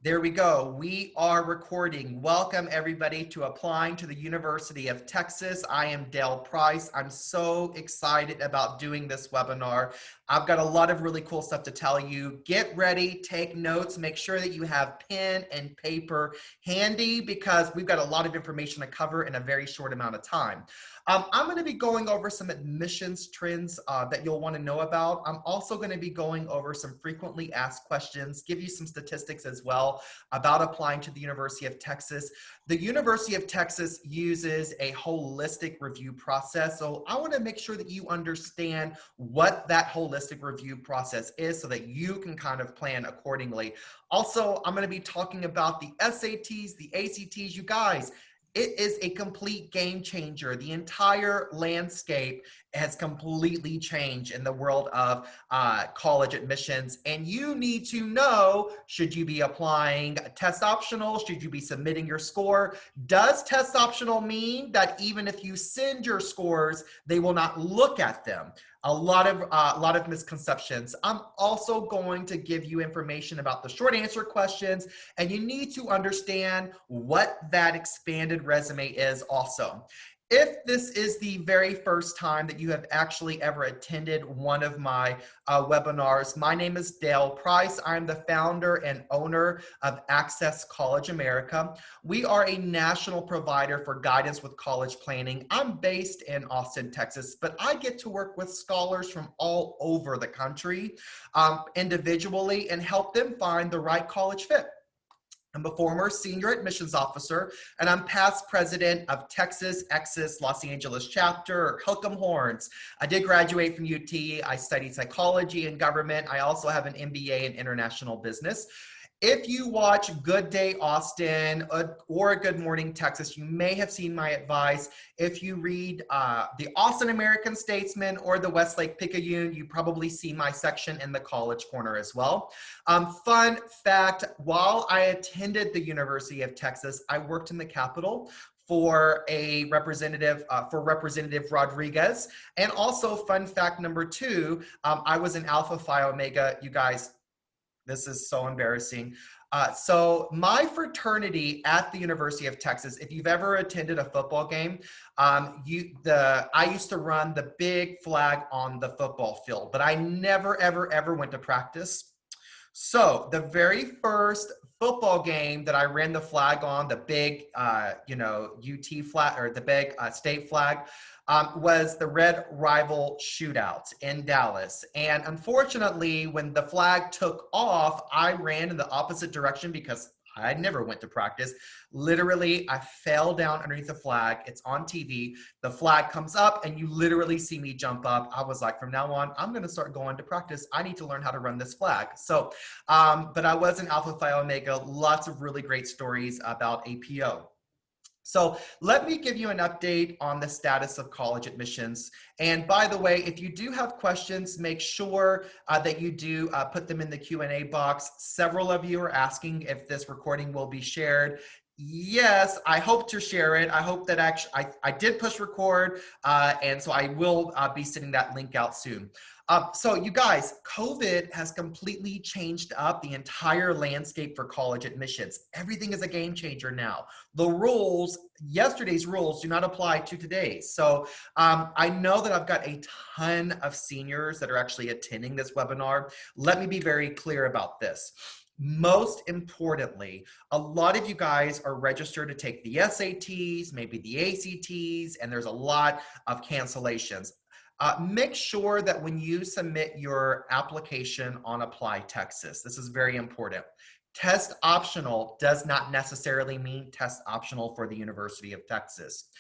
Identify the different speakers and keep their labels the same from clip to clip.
Speaker 1: There we go. We are recording. Welcome everybody to applying to the University of Texas. I am Dale Price. I'm so excited about doing this webinar. I've got a lot of really cool stuff to tell you. Get ready, take notes, make sure that you have pen and paper handy because we've got a lot of information to cover in a very short amount of time. I'm going to be going over some admissions trends that you'll want to know about. I'm also going to be going over some frequently asked questions, give you some statistics as well about applying to the University of Texas. The University of Texas uses a holistic review process, so I want to make sure that you understand what that holistic review process is so that you can kind of plan accordingly. Also, I'm going to be talking about the SATs, the ACTs, you guys. It is a complete game changer. The entire landscape has completely changed in the world of college admissions. And you need to know, should you be applying test optional? Should you be submitting your score? Does test optional mean that even if you send your scores, they will not look at them? A lot of misconceptions. I'm also going to give you information about the short answer questions, and you need to understand what that expanded resume is also. If this is the very first time that you have actually ever attended one of my webinars, my name is Dale Price. I'm the founder and owner of Access College America. We are a national provider for guidance with college planning. I'm based in Austin, Texas, but I get to work with scholars from all over the country individually and help them find the right college fit. I'm a former senior admissions officer, and I'm past president of Texas Exes Los Angeles chapter, or Hook 'em Horns. I did graduate from UT. I studied psychology and government. I also have an MBA in international business. If you watch Good Day Austin or Good Morning Texas, you may have seen my advice. If you read the Austin American Statesman or the Westlake Picayune, you probably see my section in the College Corner as well. Fun fact, while I attended the University of Texas, I worked in the Capitol for a representative, for Representative Rodriguez. And also fun fact number two, I was in Alpha Phi Omega. You guys, this is so embarrassing. So my fraternity at the University of Texas, if you've ever attended a football game, I used to run the big flag on the football field, but I never, ever, ever went to practice. So the very first football game that I ran the flag on, the big, UT flag, or the big state flag, was the Red Rival Shootout in Dallas. And unfortunately, when the flag took off, I ran in the opposite direction because I never went to practice. Literally, I fell down underneath the flag. It's on TV. The flag comes up and you literally see me jump up. I was like, from now on, I'm going to start going to practice. I need to learn how to run this flag. So, but I was in Alpha Phi Omega. Lots of really great stories about APO. So let me give you an update on the status of college admissions. And by the way, if you do have questions, make sure that you do put them in the Q&A box. Several of you are asking if this recording will be shared. Yes, I hope to share it. I hope that actually, I did push record, and so I will be sending that link out soon. So you guys, COVID has completely changed up the entire landscape for college admissions. Everything is a game changer now. The rules, yesterday's rules, do not apply to today's. So I know that I've got a ton of seniors that are actually attending this webinar. Let me be very clear about this. Most importantly, a lot of you guys are registered to take the SATs, maybe the ACTs, and there's a lot of cancellations. Make sure that when you submit your application on Apply Texas, this is very important. Test optional does not necessarily mean test optional for the University of Texas.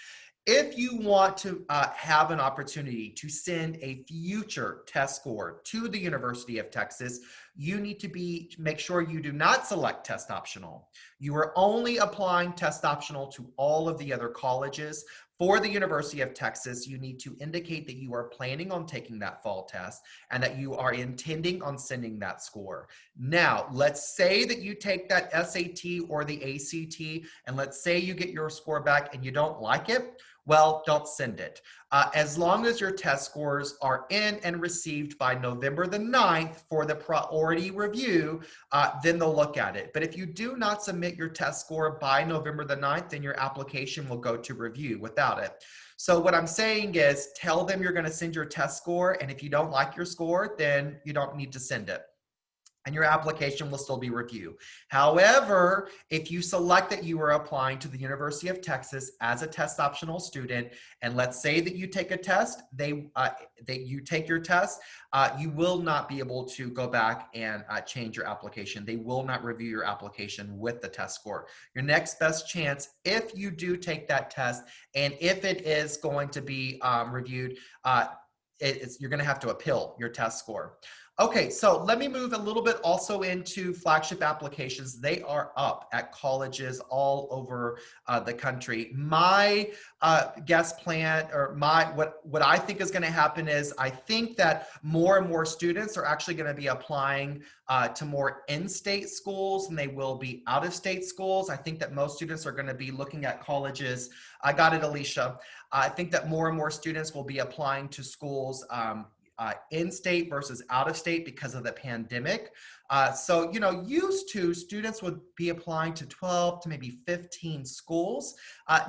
Speaker 1: If you want to have an opportunity to send a future test score to the University of Texas, you need to make sure you do not select test optional. You are only applying test optional to all of the other colleges. For the University of Texas, you need to indicate that you are planning on taking that fall test and that you are intending on sending that score. Now, let's say that you take that SAT or the ACT, and let's say you get your score back and you don't like it. Well, don't send it. As long as your test scores are in and received by November the 9th for the priority review, then they'll look at it. But if you do not submit your test score by November the 9th, then your application will go to review without it. So what I'm saying is tell them you're going to send your test score, and if you don't like your score, then you don't need to send it, and your application will still be reviewed. However, if you select that you are applying to the University of Texas as a test optional student, and let's say that you take a test, you take your test, you will not be able to go back and change your application. They will not review your application with the test score. Your next best chance, if you do take that test, and if it is going to be reviewed, you're going to have to appeal your test score. Okay, so let me move a little bit also into flagship applications. They are up at colleges all over the country. My guest plan, or what I think is going to happen is I think that more and more students are actually going to be applying to more in-state schools than they will be out-of-state schools. I think that most students are going to be looking at colleges. I got it, Alicia. I think that more and more students will be applying to schools in-state versus out-of-state because of the pandemic. So, used to students would be applying to 12 to maybe 15 schools.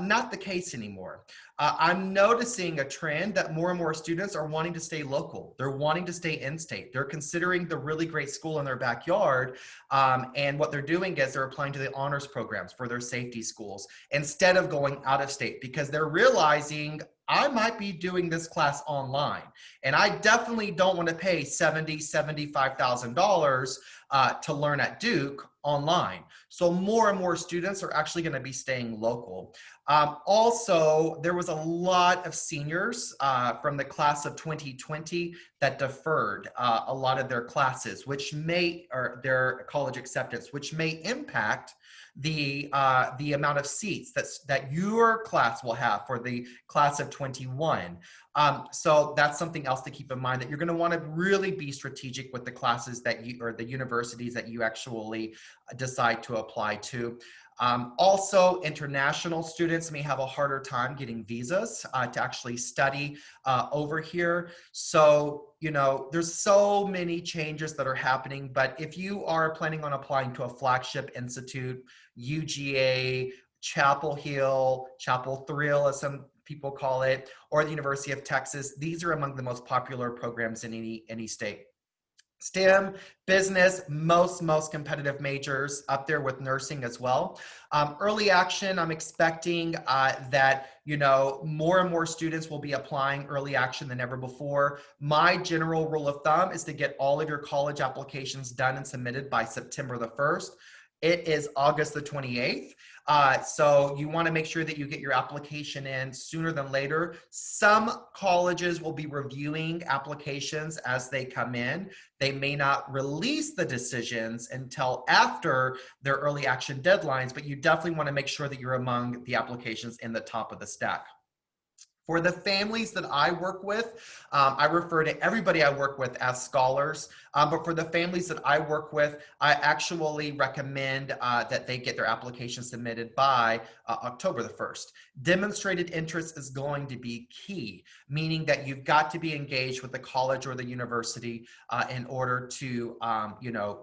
Speaker 1: Not the case anymore. I'm noticing a trend that more and more students are wanting to stay local. They're wanting to stay in-state. They're considering the really great school in their backyard. And what they're doing is they're applying to the honors programs for their safety schools instead of going out of state, because they're realizing I might be doing this class online, and I definitely don't want to pay $70,000, $75,000 to learn at Duke online. So more and more students are actually going to be staying local. Also, there was a lot of seniors from the class of 2020 that deferred a lot of their classes, or their college acceptance, which may impact the amount of seats that your class will have for the class of 21. So that's something else to keep in mind, that you're going to want to really be strategic with the classes or the universities that you actually decide to apply to. Also, international students may have a harder time getting visas to actually study over here. So, there's so many changes that are happening, but if you are planning on applying to a flagship institute, UGA, Chapel Hill, Chapel Thrill, as some people call it, or the University of Texas, these are among the most popular programs in any state. STEM, business, most competitive majors, up there with nursing as well. Early action, I'm expecting that more and more students will be applying early action than ever before. My general rule of thumb is to get all of your college applications done and submitted by September the 1st. It is August the 28th. So you want to make sure that you get your application in sooner than later. Some colleges will be reviewing applications as they come in. They may not release the decisions until after their early action deadlines, but you definitely want to make sure that you're among the applications in the top of the stack. For the families that I work with, I refer to everybody I work with as scholars, but for the families that I work with, I actually recommend that they get their application submitted by October the 1st. Demonstrated interest is going to be key, meaning that you've got to be engaged with the college or the university in order to,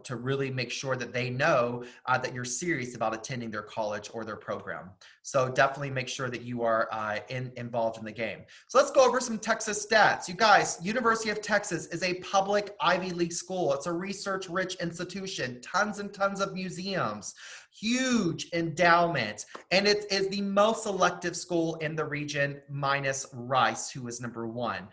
Speaker 1: to really make sure that they know that you're serious about attending their college or their program. So definitely make sure that you are involved in the game. So let's go over some Texas stats. You guys, University of Texas is a public Ivy League school. It's a research-rich institution, tons and tons of museums, huge endowment, and it is the most selective school in the region, minus Rice, who is number 1.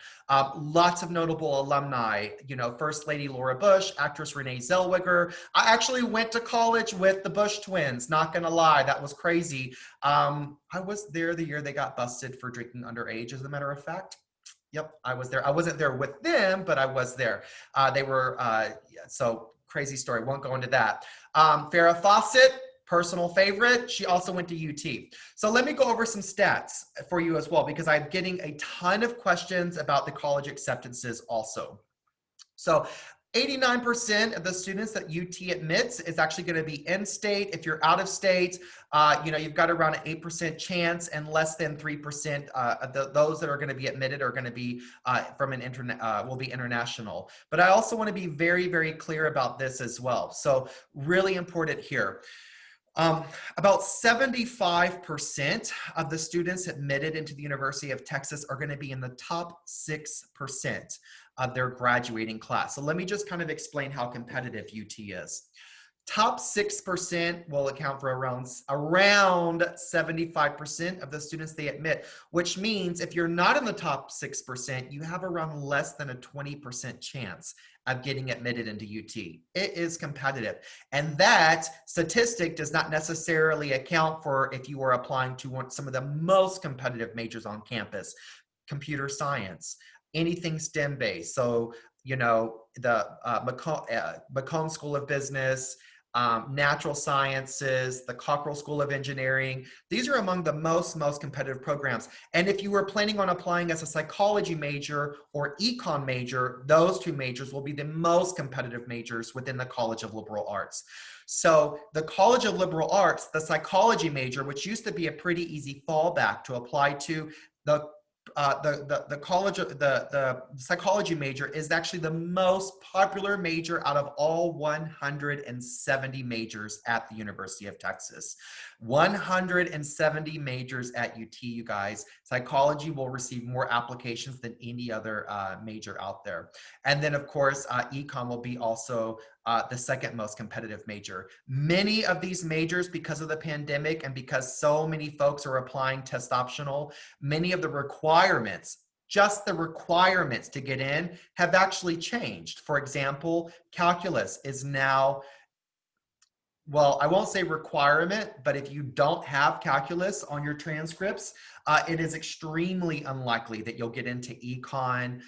Speaker 1: Lots of notable alumni, First Lady Laura Bush, actress Renee Zellweger. I actually went to college with the Bush twins, not gonna lie, that was crazy. I was there the year they got busted for drinking underage, as a matter of fact. Yep, I was there. I wasn't there with them, but I was there. They were, so crazy story, won't go into that. Farrah Fawcett, personal favorite, she also went to UT. So let me go over some stats for you as well, because I'm getting a ton of questions about the college acceptances also. So 89% of the students that UT admits is actually going to be in-state. If you're out of state, you've got around an 8% chance, and less than 3% of those that are going to be admitted are going to be will be international. But I also want to be very, very clear about this as well. So really important here. About 75% of the students admitted into the University of Texas are going to be in the top 6% of their graduating class. So let me just kind of explain how competitive UT is. Top 6% will account for around 75% of the students they admit, which means if you're not in the top 6%, you have around less than a 20% chance of getting admitted into UT. It is competitive. And that statistic does not necessarily account for if you are applying to some of the most competitive majors on campus, computer science, anything STEM based. So, the Macomb School of Business, natural sciences, the Cockrell School of Engineering. These are among the most competitive programs. And if you were planning on applying as a psychology major or econ major, those two majors will be the most competitive majors within the College of Liberal Arts. So the College of Liberal Arts, the psychology major, which used to be a pretty easy fallback to apply to, the psychology major is actually the most popular major out of all 170 majors at the University of Texas. 170 majors at UT, you guys. Psychology will receive more applications than any other major out there. And then, of course, econ will be also the second most competitive major. Many of these majors, because of the pandemic and because so many folks are applying test optional, many of the requirements, just the requirements to get in, have actually changed. For example, calculus is now, well, I won't say requirement, but if you don't have calculus on your transcripts, it is extremely unlikely that you'll get into econ,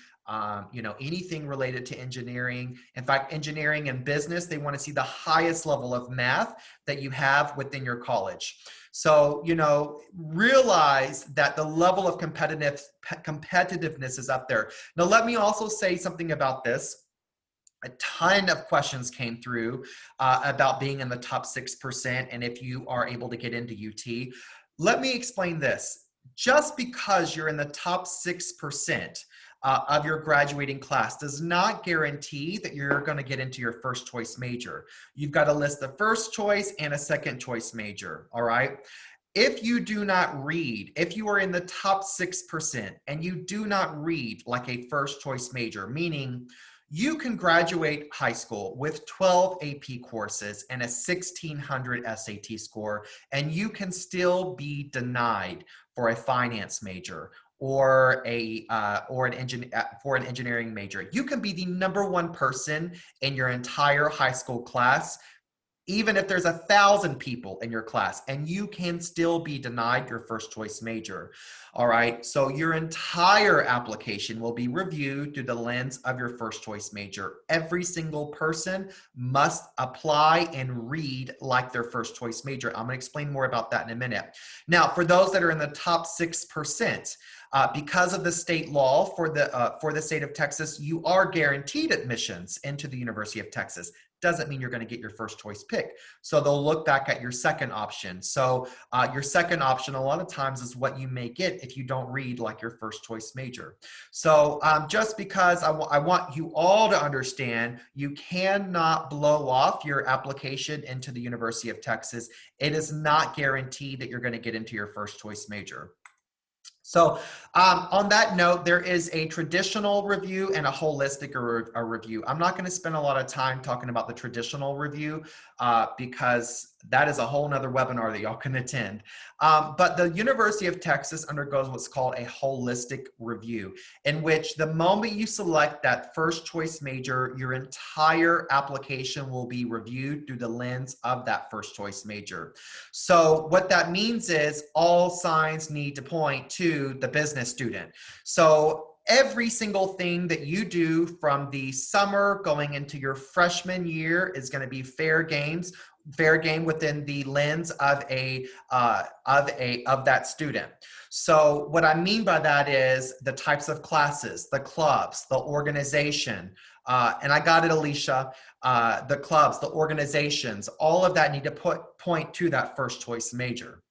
Speaker 1: anything related to engineering. In fact, engineering and business, they want to see the highest level of math that you have within your college. So, realize that the level of competitiveness is up there. Now, let me also say something about this. A ton of questions came through about being in the top 6% and if you are able to get into UT. Let me explain this. Just because you're in the top 6% of your graduating class does not guarantee that you're going to get into your first choice major. You've got to list the first choice and a second choice major, all right? If you do not read, if you are in the top 6% and you do not read like a first choice major, meaning you can graduate high school with 12 AP courses and a 1600 SAT score, and you can still be denied for a finance major or an engineering major. You can be the #1 person in your entire high school class, even if there's 1,000 people in your class, and you can still be denied your first choice major. All right, so your entire application will be reviewed through the lens of your first choice major. Every single person must apply and read like their first choice major. I'm gonna explain more about that in a minute. Now, for those that are in the top 6%, because of the state law for the state of Texas, you are guaranteed admissions into the University of Texas. Doesn't mean you're going to get your first choice pick. So they'll look back at your second option. So your second option a lot of times is what you may get if you don't read like your first choice major. So just because I want you all to understand, you cannot blow off your application into the University of Texas. It is not guaranteed that you're going to get into your first choice major. So on that note, there is a traditional review and a holistic review. I'm not going to spend a lot of time talking about the traditional review because that is a whole nother webinar that y'all can attend. But the University of Texas undergoes what's called a holistic review, in which the moment you select that first choice major, your entire application will be reviewed through the lens of that first choice major. So what that means is all signs need to point to the business student. So every single thing that you do from the summer going into your freshman year is going to be fair game within the lens of that student. So what I mean by that is the types of classes, the clubs, the organization, and I got it, Alicia, the clubs, the organizations, all of that need to point to that first choice major.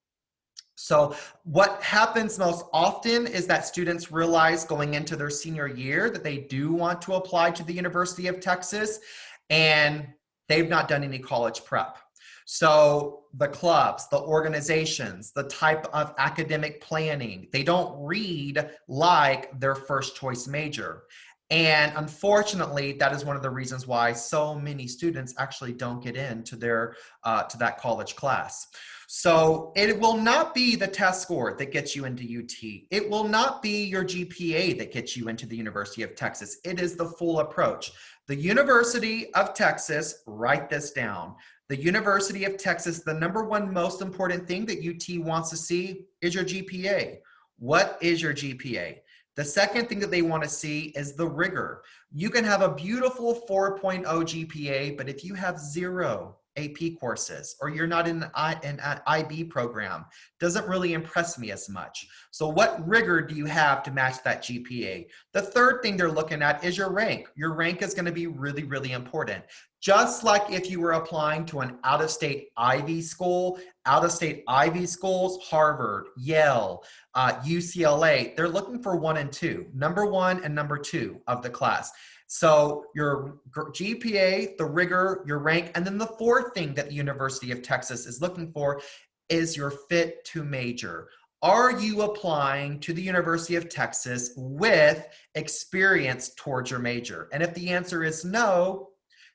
Speaker 1: So what happens most often is that students realize going into their senior year that they do want to apply to the University of Texas, and they've not done any college prep. So the clubs, the organizations, the type of academic planning, they don't read like their first choice major. And unfortunately, that is one of the reasons why so many students actually don't get into their to that college class. So it will not be the test score that gets you into UT. It will not be your GPA that gets you into the University of Texas. It is the full approach. The University of Texas, write this down. The University of Texas, the number one most important thing that UT wants to see is your GPA. What is your GPA? The second thing that they want to see is the rigor. You can have a beautiful 4.0 GPA, but if you have 0 AP courses or you're not in an IB program, doesn't really impress me as much. So what rigor do you have to match that GPA? The third thing they're looking at is your rank. Your rank is going to be really, really important. Just like if you were applying to an out-of-state Ivy school, out-of-state Ivy schools, Harvard, Yale, UCLA, they're looking for 1 and 2, number 1 and number 2 of the class. So your GPA, the rigor, your rank, and then the fourth thing that the University of Texas is looking for is your fit to major. Are you applying to the University of Texas with experience towards your major? And if the answer is no,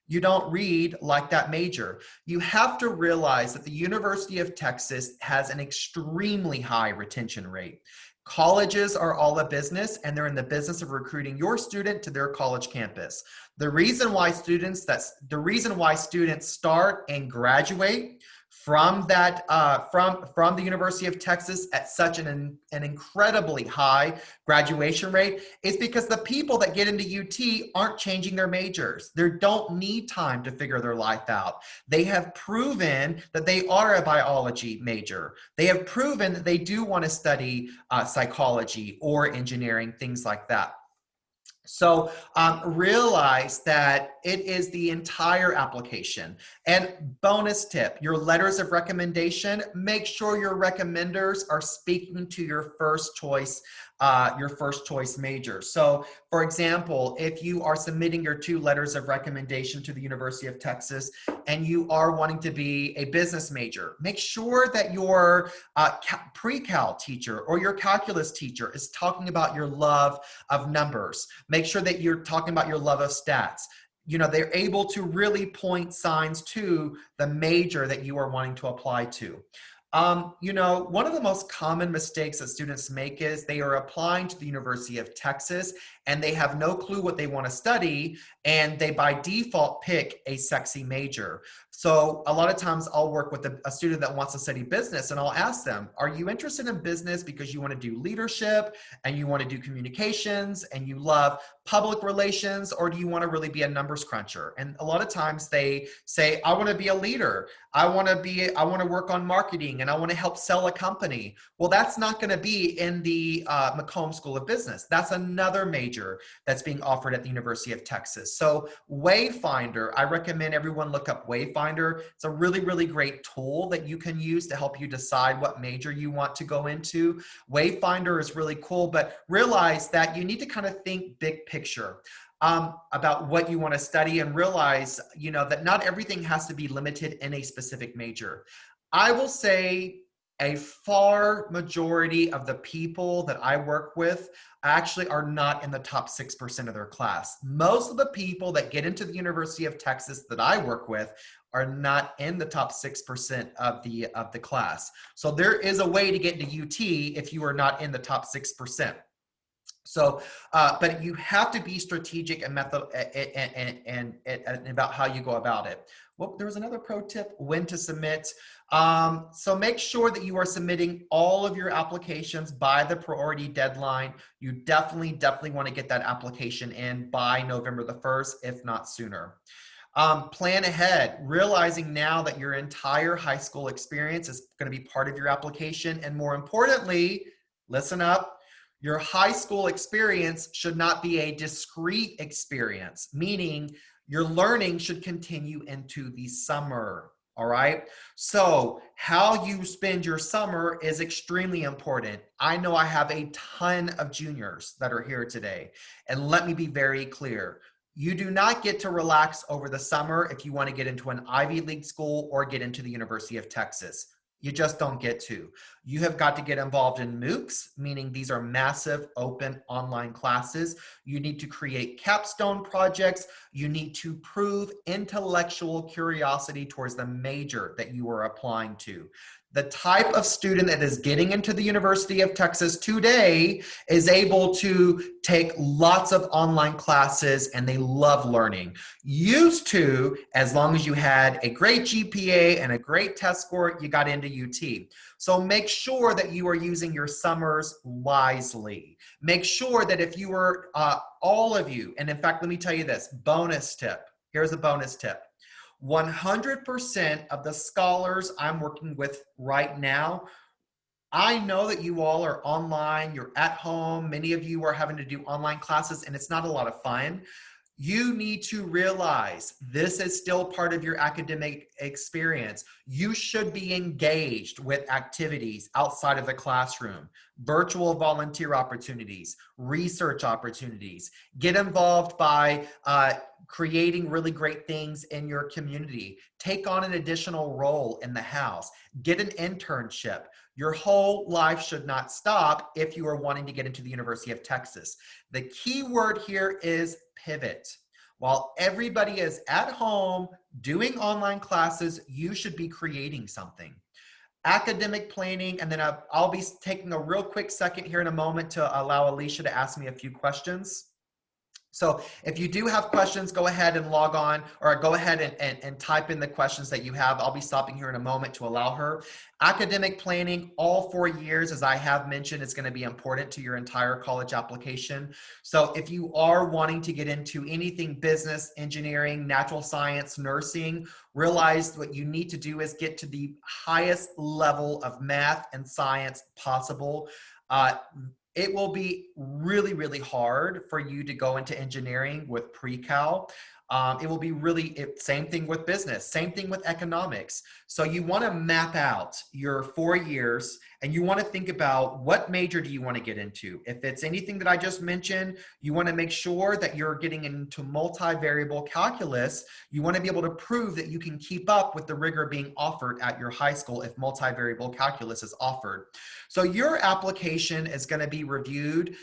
Speaker 1: you don't read like that major. You have to realize that the University of Texas has an extremely high retention rate. Colleges are all a business, and they're in the business of recruiting your student to their college campus. The reason why students start and graduate from that from the University of Texas at such an incredibly high graduation rate is because the people that get into UT aren't changing their majors. They don't need time to figure their life out. They have proven that they are a biology major. They have proven that they do want to study psychology or engineering, things like that. So realize that it is the entire application. And bonus tip, your letters of recommendation, make sure your recommenders are speaking to your first choice major. So for example, if you are submitting your 2 letters of recommendation to the University of Texas and you are wanting to be a business major, make sure that your pre-cal teacher or your calculus teacher is talking about your love of numbers. Make sure that you're talking about your love of stats. You know, they're able to really point signs to the major that you are wanting to apply to. You know, one of the most common mistakes that students make is they are applying to the University of Texas and they have no clue what they want to study, and they by default pick a sexy major. So a lot of times I'll work with a student that wants to study business, and I'll ask them, are you interested in business because you want to do leadership and you want to do communications and you love public relations, or do you want to really be a numbers cruncher? And a lot of times they say, I want to be a leader. I want to work on marketing and I want to help sell a company. Well, that's not going to be in the Macomb School of Business. That's another major that's being offered at the University of Texas. So Wayfinder, I recommend everyone look up Wayfinder. It's a really, really great tool that you can use to help you decide what major you want to go into. Wayfinder is really cool, but realize that you need to kind of think big picture about what you want to study, and realize, you know, that not everything has to be limited in a specific major. I will say a far majority of the people that I work with actually are not in the top 6% of their class. Most of the people that get into the University of Texas that I work with are not in the top 6% of the class. So there is a way to get into UT if you are not in the top 6%. So, but you have to be strategic and about how you go about it. Well, there was another pro tip, when to submit. So make sure that you are submitting all of your applications by the priority deadline. You definitely want to get that application in by November the 1st, if not sooner. Plan ahead, realizing now that your entire high school experience is going to be part of your application. And more importantly, listen up, Your high school experience should not be a discrete experience, meaning your learning should continue into the summer. All right. So, how you spend your summer is extremely important. I know I have a ton of juniors that are here today. And let me be very clear. You do not get to relax over the summer if you want to get into an Ivy League school or get into the University of Texas. You just don't get to. You have got to get involved in MOOCs, meaning these are massive open online classes. You need to create capstone projects. You need to prove intellectual curiosity towards the major that you are applying to. The type of student that is getting into the University of Texas today is able to take lots of online classes and they love learning. Used to, as long as you had a great GPA and a great test score, you got into UT. So make sure that you are using your summers wisely. Make sure that if you were, all of you, and in fact, let me tell you this, bonus tip. Here's a bonus tip. 100% of the scholars I'm working with right now, I know that you all are online, you're at home, many of you are having to do online classes and it's not a lot of fun. You need to realize this is still part of your academic experience. You should be engaged with activities outside of the classroom, virtual volunteer opportunities, research opportunities. Get involved by creating really great things in your community. Take on an additional role in the house. Get an internship. Your whole life should not stop if you are wanting to get into the University of Texas. The key word here is pivot. While everybody is at home doing online classes, you should be creating something. Academic planning, and then I'll be taking a real quick second here in a moment to allow Alicia to ask me a few questions. So if you do have questions, go ahead and log on or go ahead and type in the questions that you have. I'll be stopping here in a moment to allow her. Academic planning, all 4 years, as I have mentioned, is going to be important to your entire college application. So if you are wanting to get into anything business, engineering, natural science, nursing, realize what you need to do is get to the highest level of math and science possible. It will be really, really hard for you to go into engineering with pre-cal. It will be same thing with business, same thing with economics. So you want to map out your 4 years and you want to think about what major do you want to get into. If it's anything that I just mentioned, you want to make sure that you're getting into multivariable calculus. You want to be able to prove that you can keep up with the rigor being offered at your high school if multivariable calculus is offered. So your application is going to be reviewed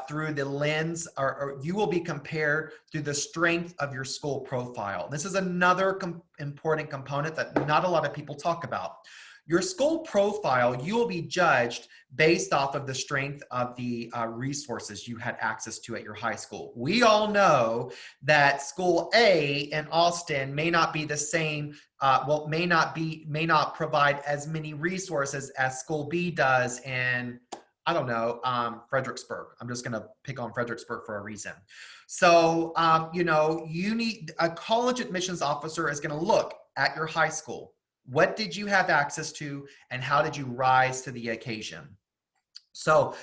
Speaker 1: through the lens, or you will be compared through the strength of your school profile. This is another important component that not a lot of people talk about. Your school profile, you will be judged based off of the strength of the resources you had access to at your high school. We all know that school A in Austin may not be the same, may not provide as many resources as school B does in, I don't know, Fredericksburg. I'm just gonna pick on Fredericksburg for a reason. So, you need, a college admissions officer is gonna look at your high school. What did you have access to and how did you rise to the occasion? So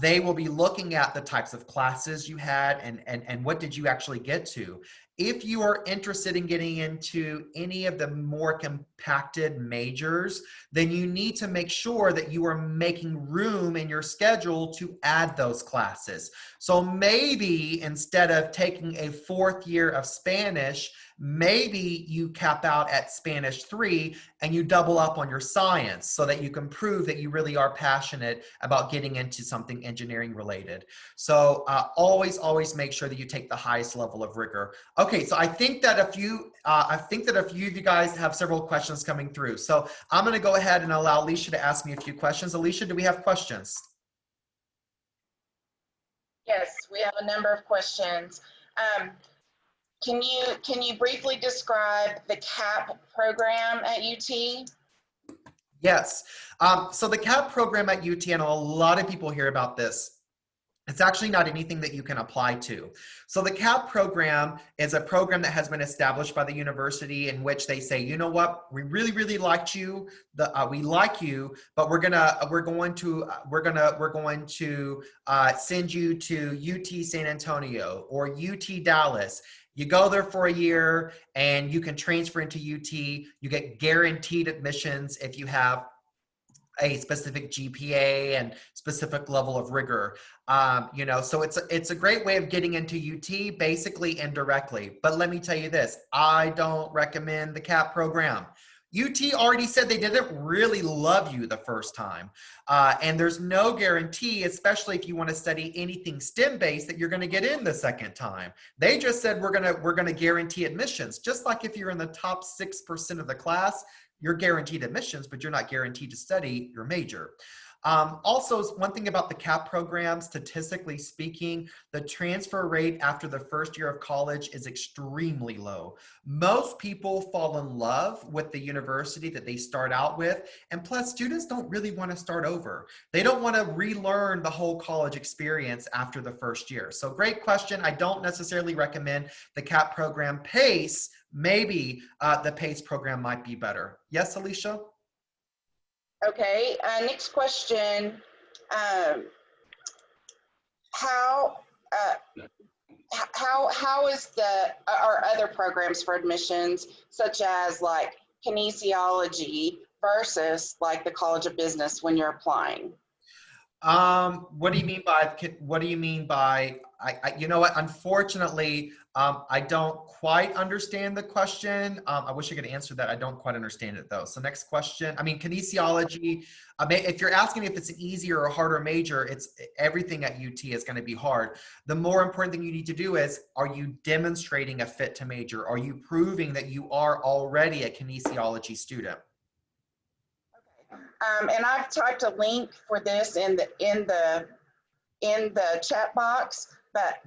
Speaker 1: they will be looking at the types of classes you had and what did you actually get to. If you are interested in getting into any of the more compacted majors, then you need to make sure that you are making room in your schedule to add those classes. So maybe instead of taking a 4th year of Spanish, maybe you cap out at Spanish 3 and you double up on your science so that you can prove that you really are passionate about getting into something engineering related. So always make sure that you take the highest level of rigor. Okay, so I think that a few of you guys have several questions coming through. So I'm going to go ahead and allow Alicia to ask me a few questions. Alicia, do we have questions?
Speaker 2: Yes, we have a number of questions. Can you briefly describe the CAP program at UT?
Speaker 1: Yes. So the CAP program at UT, and a lot of people hear about this. It's actually not anything that you can apply to. So the CAP program is a program that has been established by the university in which they say, you know what, we really, really liked you. We like you, but we're going to send you to UT San Antonio or UT Dallas. You go there for a year and you can transfer into UT. You get guaranteed admissions if you have a specific GPA and specific level of rigor. So it's a great way of getting into UT, basically indirectly. But let me tell you this, I don't recommend the CAP program. UT already said they didn't really love you the first time. And there's no guarantee, especially if you want to study anything STEM-based, that you're going to get in the second time. They just said we're going to guarantee admissions. Just like if you're in the top 6% of the class, you're guaranteed admissions, but you're not guaranteed to study your major. Also, one thing about the CAP program, statistically speaking, the transfer rate after the first year of college is extremely low. Most people fall in love with the university that they start out with, and plus students don't really want to start over. They don't want to relearn the whole college experience after the first year. So great question. I don't necessarily recommend the CAP program. PACE, maybe the PACE program might be better. Yes, Alicia?
Speaker 2: Okay, next question. How is our other programs for admissions, such as like kinesiology versus like the College of Business when you're applying?
Speaker 1: What do you mean by, you know what, unfortunately, I don't quite understand the question. I wish I could answer that. I don't quite understand it though. So next question. I mean, kinesiology, if you're asking if it's an easier or harder major, everything at UT is going to be hard. The more important thing you need to do is, are you demonstrating a fit to major? Are you proving that you are already a kinesiology student?
Speaker 2: And I've typed a link for this in the chat box, but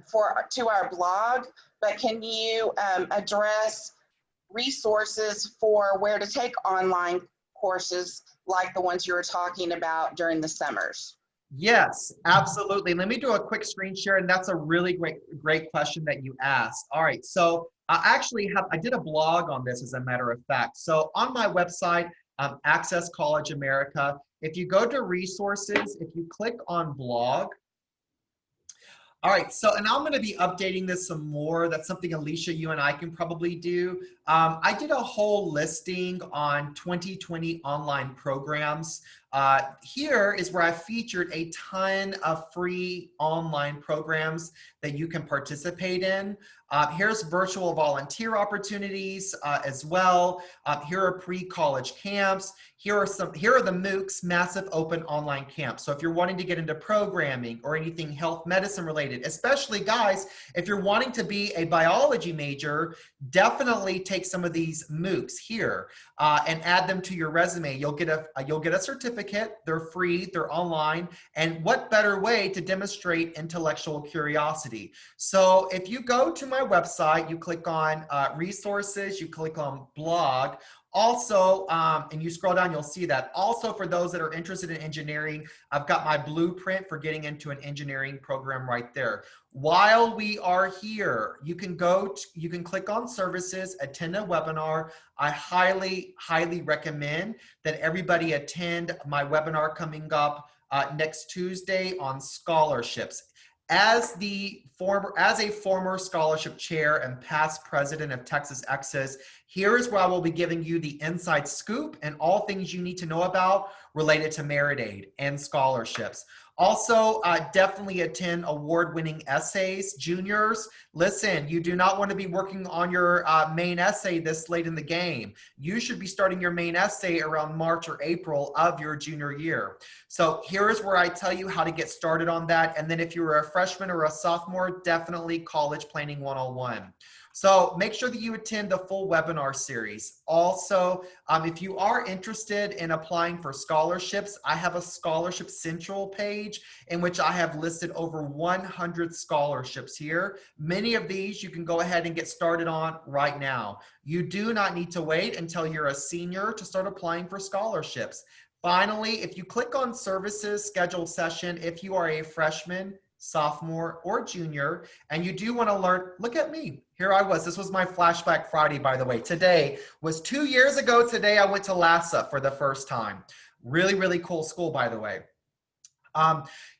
Speaker 2: to our blog. But can you address resources for where to take online courses like the ones you were talking about during the summers?
Speaker 1: Yes, absolutely. Let me do a quick screen share, and that's a really great question that you asked. All right, so I did a blog on this, as a matter of fact. So on my website, Access College America, if you go to resources, if you click on blog, all right, so, and I'm going to be updating this some more. That's something, Alicia, you and I can probably do. I did a whole listing on 2020 online programs. Here is where I featured a ton of free online programs that you can participate in. Here's virtual volunteer opportunities as well. Here are pre-college camps. Here are the MOOCs, massive open online camps. So if you're wanting to get into programming or anything health medicine related, especially guys, if you're wanting to be a biology major, definitely take some of these MOOCs here and add them to your resume. You'll get a certificate. They're free. They're online. And what better way to demonstrate intellectual curiosity? So if you go to my website, you click on resources, you click on blog. Also, and you scroll down, you'll see that. Also, for those that are interested in engineering, I've got my blueprint for getting into an engineering program right there. While we are here, you can click on services, attend a webinar. I highly, highly recommend that everybody attend my webinar coming up next Tuesday on scholarships. As a former scholarship chair and past president of Texas Exes, here is where I will be giving you the inside scoop and all things you need to know about related to merit aid and scholarships. Also, definitely attend award-winning essays. Juniors, listen, you do not want to be working on your main essay this late in the game. You should be starting your main essay around March or April of your junior year. So here is where I tell you how to get started on that. And then if you're a freshman or a sophomore, definitely College Planning 101. So make sure that you attend the full webinar series. Also, if you are interested in applying for scholarships, I have a Scholarship Central page in which I have listed over 100 scholarships here. Many of these you can go ahead and get started on right now. You do not need to wait until you're a senior to start applying for scholarships. Finally, if you click on services scheduled session, if you are a freshman, sophomore, or junior, and you do want to learn, look at me. Here I was. This was my flashback Friday, by the way. Today was 2 years ago. Today I went to LASA for the first time. Really, really cool school, by the way.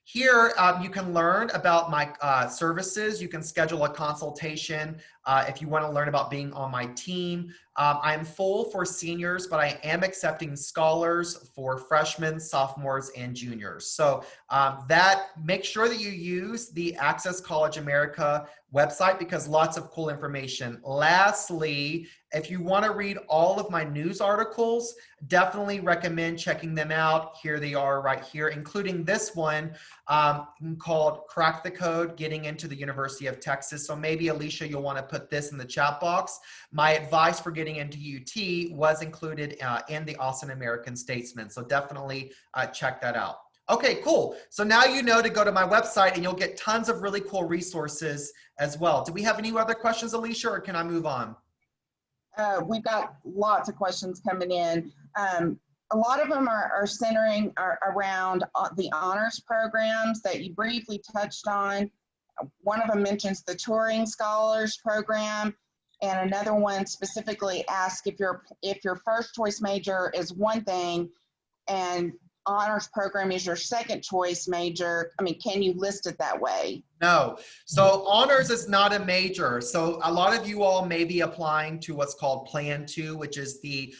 Speaker 1: Here, you can learn about my services. You can schedule a consultation if you want to learn about being on my team. I am full for seniors, but I am accepting scholars for freshmen, sophomores, and juniors. So make sure that you use the Access College America website because lots of cool information. Lastly, if you want to read all of my news articles, definitely recommend checking them out. Here they are right here, including this one called Crack the Code, Getting into the University of Texas. So maybe, Alicia, you'll want to put this in the chat box. My advice for getting into UT was included in the Austin American Statesman. So definitely check that out. Okay, cool. So now you know to go to my website and you'll get tons of really cool resources as well. Do we have any other questions, Alicia, or can I move on?
Speaker 2: We've got lots of questions coming in. A lot of them are centering around the honors programs that you briefly touched on. One of them mentions the Touring Scholars Program, and another one specifically asks if your first choice major is one thing and honors program is your second choice major. I mean, can you list it that way?
Speaker 1: No. So honors is not a major. So a lot of you all may be applying to what's called Plan 2, which is the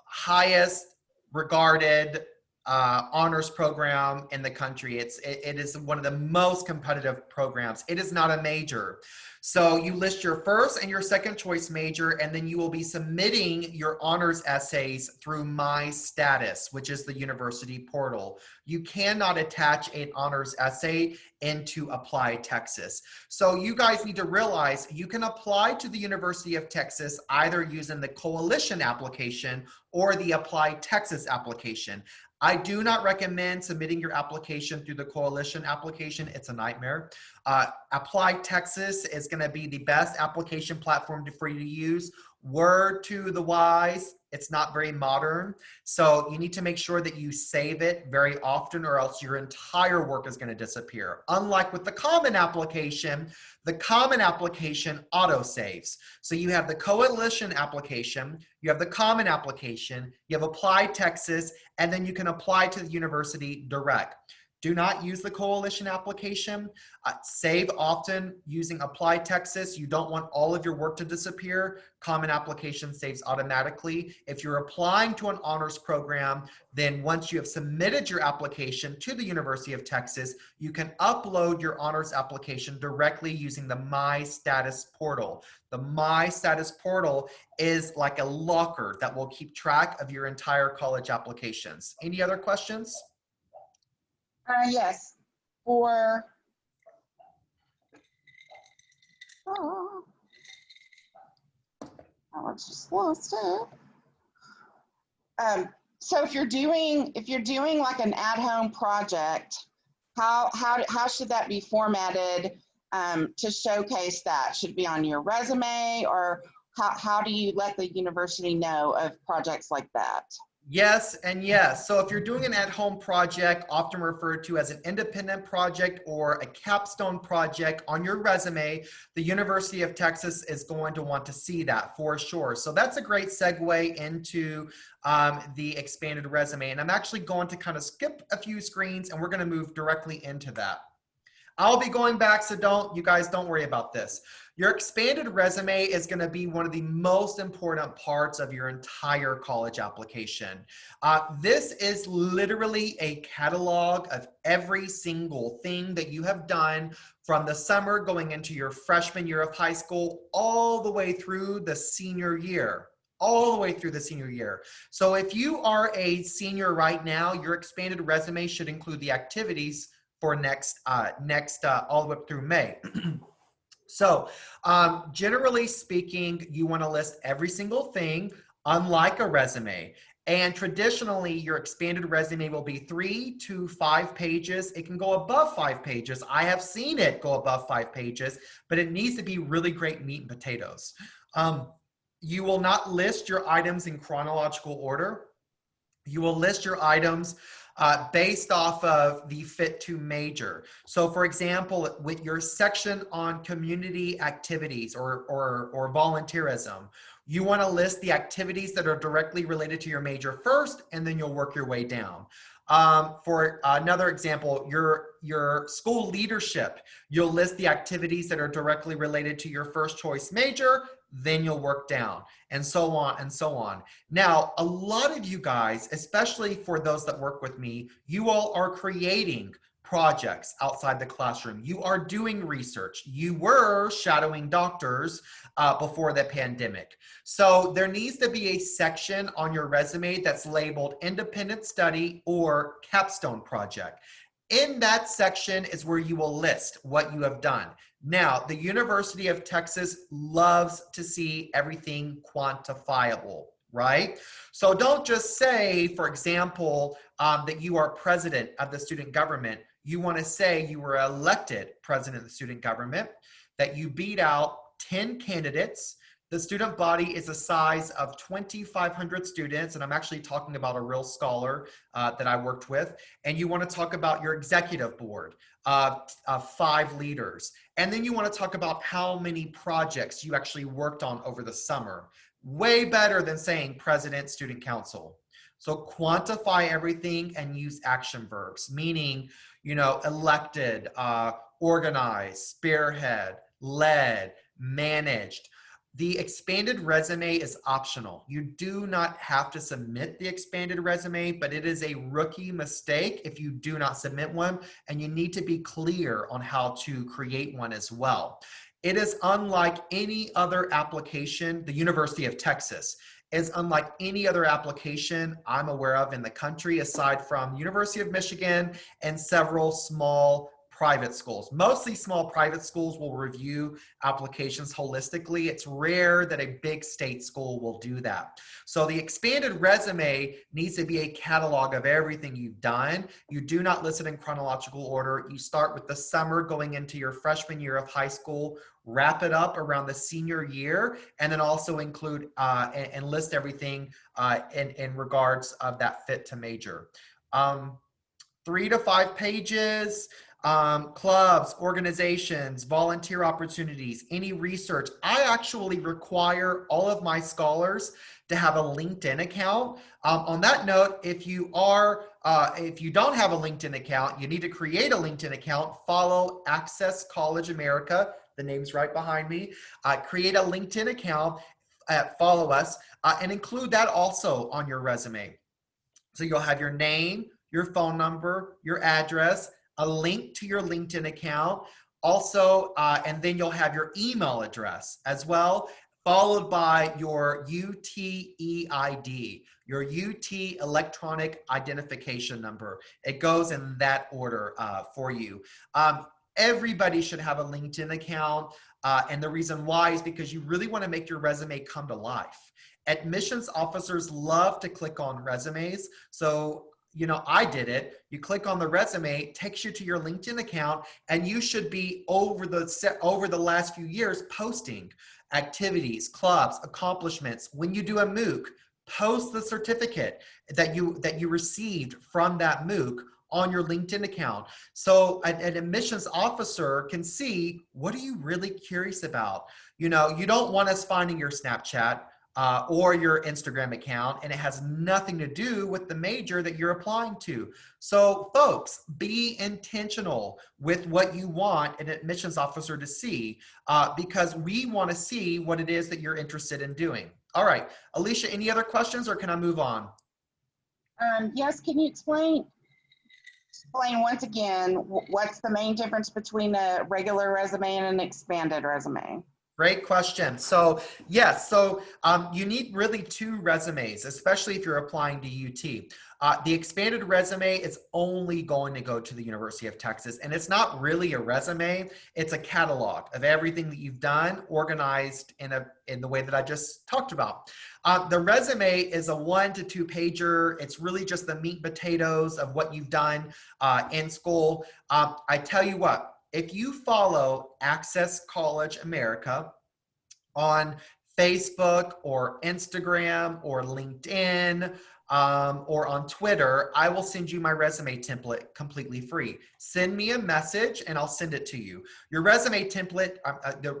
Speaker 1: highest regarded honors program in the country. It is one of the most competitive programs. It is not a major. So you list your first and your second choice major, and then you will be submitting your honors essays through My Status, which is the university portal. You cannot attach an honors essay into Apply Texas. So you guys need to realize you can apply to the University of Texas either using the Coalition application or the Apply Texas application. I do not recommend submitting your application through the Coalition application. It's a nightmare. Apply Texas is going to be the best application platform for you to use. Word to the wise, it's not very modern. So you need to make sure that you save it very often or else your entire work is going to disappear. Unlike with the Common application auto-saves. So you have the Coalition application, you have the Common application, you have Apply Texas, and then you can apply to the university direct. Do not use the Coalition application. Save often using Apply Texas. You don't want all of your work to disappear. Common application saves automatically. If you're applying to an honors program, then once you have submitted your application to the University of Texas, you can upload your honors application directly using the My Status portal. The My Status portal is like a locker that will keep track of your entire college applications. Any other questions?
Speaker 2: Yes, I just lost it. So if you're doing like an at-home project, how should that be formatted to showcase that? Should it be on your resume, or how do you let the university know of projects like that?
Speaker 1: Yes and yes. So if you're doing an at-home project, often referred to as an independent project or a capstone project on your resume, the University of Texas is going to want to see that for sure. So that's a great segue into the expanded resume. And I'm actually going to kind of skip a few screens and we're going to move directly into that. I'll be going back, so you guys don't worry about this. Your expanded resume is going to be one of the most important parts of your entire college application. This is literally a catalog of every single thing that you have done from the summer going into your freshman year of high school all the way through the senior year. All the way through the senior year. So if you are a senior right now, your expanded resume should include the activities for next all the way up through May. So generally speaking, you want to list every single thing, unlike a resume. And traditionally, your expanded resume will be 3 to 5 pages. It can go above 5 pages. I have seen it go above 5 pages, but it needs to be really great meat and potatoes. You will not list your items in chronological order. You will list your items based off of the fit to major. So for example, with your section on community activities or volunteerism, you want to list the activities that are directly related to your major first, and then you'll work your way down. For another example, your school leadership, you'll list the activities that are directly related to your first choice major, then you'll work down, and so on and so on. Now, a lot of you guys, especially for those that work with me, you all are creating projects outside the classroom. You are doing research. You were shadowing doctors before the pandemic. So there needs to be a section on your resume that's labeled independent study or capstone project. In that section is where you will list what you have done. Now, the University of Texas loves to see everything quantifiable, right? So don't just say, for example, that you are president of the student government. You want to say you were elected president of the student government, that you beat out 10 candidates. The student body is a size of 2,500 students, and I'm actually talking about a real scholar that I worked with. And you want to talk about your executive board of 5 leaders. And then you want to talk about how many projects you actually worked on over the summer. Way better than saying president, student council. So quantify everything and use action verbs, meaning, you know, elected, organized, spearhead, led, managed. The expanded resume is optional. You do not have to submit the expanded resume, but it is a rookie mistake if you do not submit one, and you need to be clear on how to create one as well. It is unlike any other application. The University of Texas is unlike any other application I'm aware of in the country, aside from University of Michigan and several small private schools. Mostly small private schools will review applications holistically. It's rare that a big state school will do that. So the expanded resume needs to be a catalog of everything you've done. You do not list it in chronological order. You start with the summer going into your freshman year of high school, wrap it up around the senior year, and then also include and list everything in regards of that fit to major. 3 to 5 pages. Clubs, organizations, volunteer opportunities, any research. I actually require all of my scholars to have a LinkedIn account. On that note, if you don't have a LinkedIn account, you need to create a LinkedIn account. Follow Access College America. The name's right behind me. Create a LinkedIn account, follow us, and include that also on your resume. So you'll have your name, your phone number, your address, a link to your LinkedIn account, also, and then you'll have your email address as well, followed by your UTEID, your UT electronic identification number. It goes in that order for you. Everybody should have a LinkedIn account, and the reason why is because you really want to make your resume come to life. Admissions officers love to click on resumes, so you know, I did it. You click on the resume, takes you to your LinkedIn account, and you should be over the last few years posting activities, clubs, accomplishments. When you do a MOOC, post the certificate that you received from that MOOC on your LinkedIn account. So an admissions officer can see, what are you really curious about? You know, you don't want us finding your Snapchat or your Instagram account, and it has nothing to do with the major that you're applying to. So folks, be intentional with what you want an admissions officer to see, because we want to see what it is that you're interested in doing. All right, Alicia, any other questions, or can I move on?
Speaker 2: Yes, can you explain once again, what's the main difference between a regular resume and an expanded resume?
Speaker 1: Great question. So yes, so you need really 2 resumes, especially if you're applying to UT. The expanded resume is only going to go to the University of Texas, and it's not really a resume. It's a catalog of everything that you've done, organized in the way that I just talked about. The resume is a 1 to 2 pager. It's really just the meat and potatoes of what you've done in school. I tell you what, if you follow Access College America on Facebook or Instagram or LinkedIn, or on Twitter, I will send you my resume template completely free. Send me a message and I'll send it to you. Your resume template,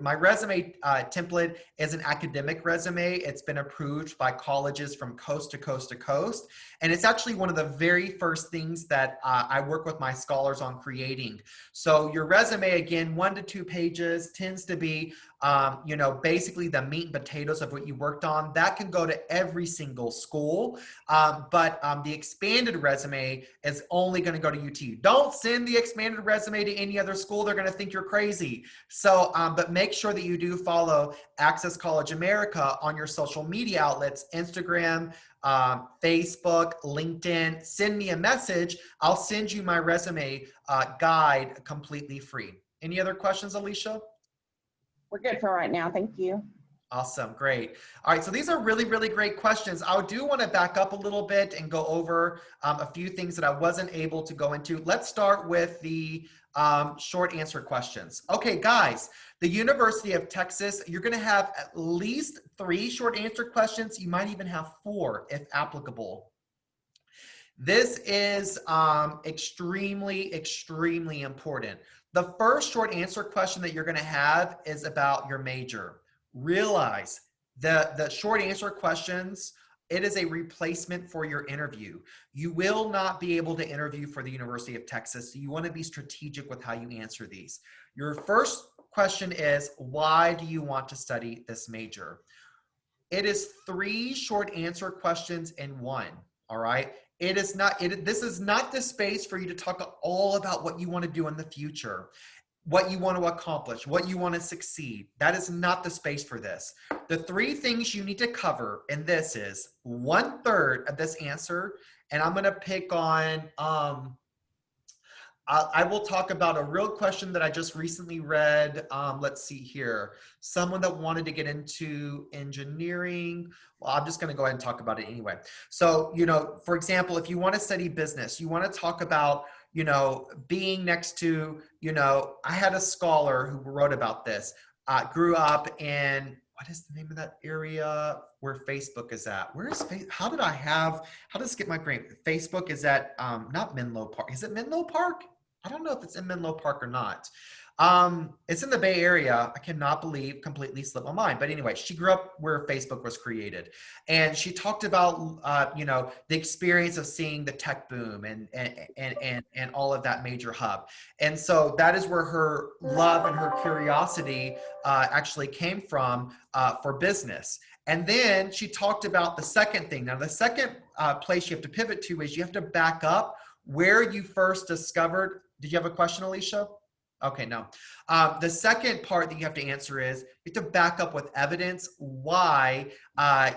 Speaker 1: my resume template is an academic resume. It's been approved by colleges from coast to coast to coast. And it's actually one of the very first things that I work with my scholars on creating. So your resume, again, 1 to 2 pages tends to be basically the meat and potatoes of what you worked on. That can go to every single school. But the expanded resume is only going to go to UT. Don't send the expanded resume to any other school. They're going to think you're crazy. So, but make sure that you do follow Access College America on your social media outlets, Instagram, Facebook, LinkedIn. Send me a message. I'll send you my resume guide completely free. Any other questions, Alicia?
Speaker 2: We're good for right now. Thank you.
Speaker 1: Awesome. Great. All right. So these are really, really great questions. I do want to back up a little bit and go over a few things that I wasn't able to go into. Let's start with the short answer questions. Okay, guys, the University of Texas, you're going to have at least 3 short answer questions. You might even have 4 if applicable. This is extremely, extremely important. The first short answer question that you're going to have is about your major. Realize the short answer questions, it is a replacement for your interview. You will not be able to interview for the University of Texas, so you want to be strategic with how you answer these. Your first question is, why do you want to study this major? It is 3 short answer questions in one, all right? This is not the space for you to talk all about what you want to do in the future, what you want to accomplish, what you want to succeed. That is not the space for this. The 3 things you need to cover in this is 1/3 of this answer, and I'm going to pick on, I will talk about a real question that I just recently read. Let's see here. Someone that wanted to get into engineering. Well, I'm just going to go ahead and talk about it anyway. So, for example, if you want to study business, you want to talk about, being next to, I had a scholar who wrote about this, grew up in, what is the name of that area where Facebook is at? Where is Facebook? How does it skip my brain? Facebook is at, not Menlo Park. Is it Menlo Park? I don't know if it's in Menlo Park or not. It's in the Bay Area. I cannot believe, completely slipped my mind. But anyway, she grew up where Facebook was created. And she talked about, the experience of seeing the tech boom and all of that major hub. And so that is where her love and her curiosity actually came from for business. And then she talked about the second thing. Now, the second place you have to pivot to is you have to back up where you first discovered. Did you have a question, Alicia? Okay, no. The second part that you have to answer is you have to back up with evidence why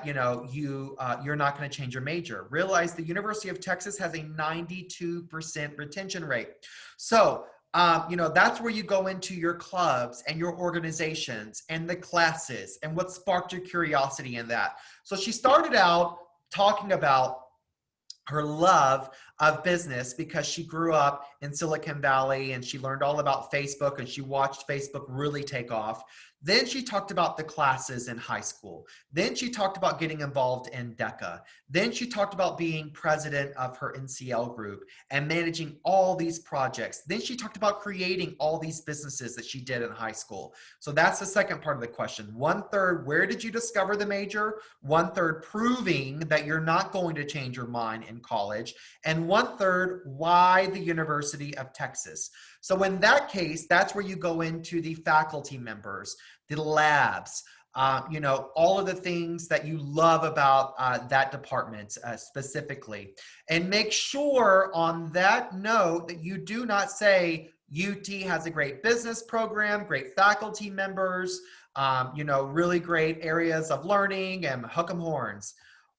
Speaker 1: you're not going to change your major. Realize the University of Texas has a 92% retention rate. So that's where you go into your clubs and your organizations and the classes and what sparked your curiosity in that. So she started out talking about her love of business because she grew up in Silicon Valley and she learned all about Facebook and she watched Facebook really take off. Then she talked about the classes in high school. Then she talked about getting involved in DECA. Then she talked about being president of her NCL group and managing all these projects. Then she talked about creating all these businesses that she did in high school. So that's the second part of the question. 1/3, where did you discover the major? 1/3, proving that you're not going to change your mind in college. And 1/3, why the University of Texas? So in that case, that's where you go into the faculty members, the labs, all of the things that you love about that department specifically. And make sure on that note that you do not say UT has a great business program, great faculty members, really great areas of learning and hook 'em horns.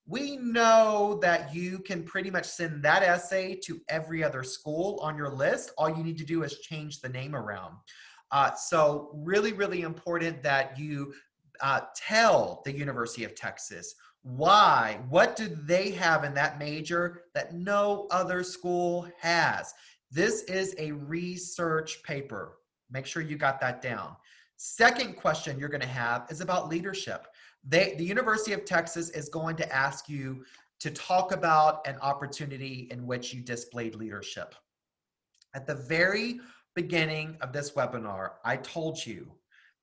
Speaker 1: We know that you can pretty much send that essay to every other school on your list. All you need to do is change the name around. So really, really important that you tell the University of Texas why, what do they have in that major that no other school has. This is a research paper. Make sure you got that down. Second question you're going to have is about leadership. The University of Texas is going to ask you to talk about an opportunity in which you displayed leadership. At the very beginning of this webinar, I told you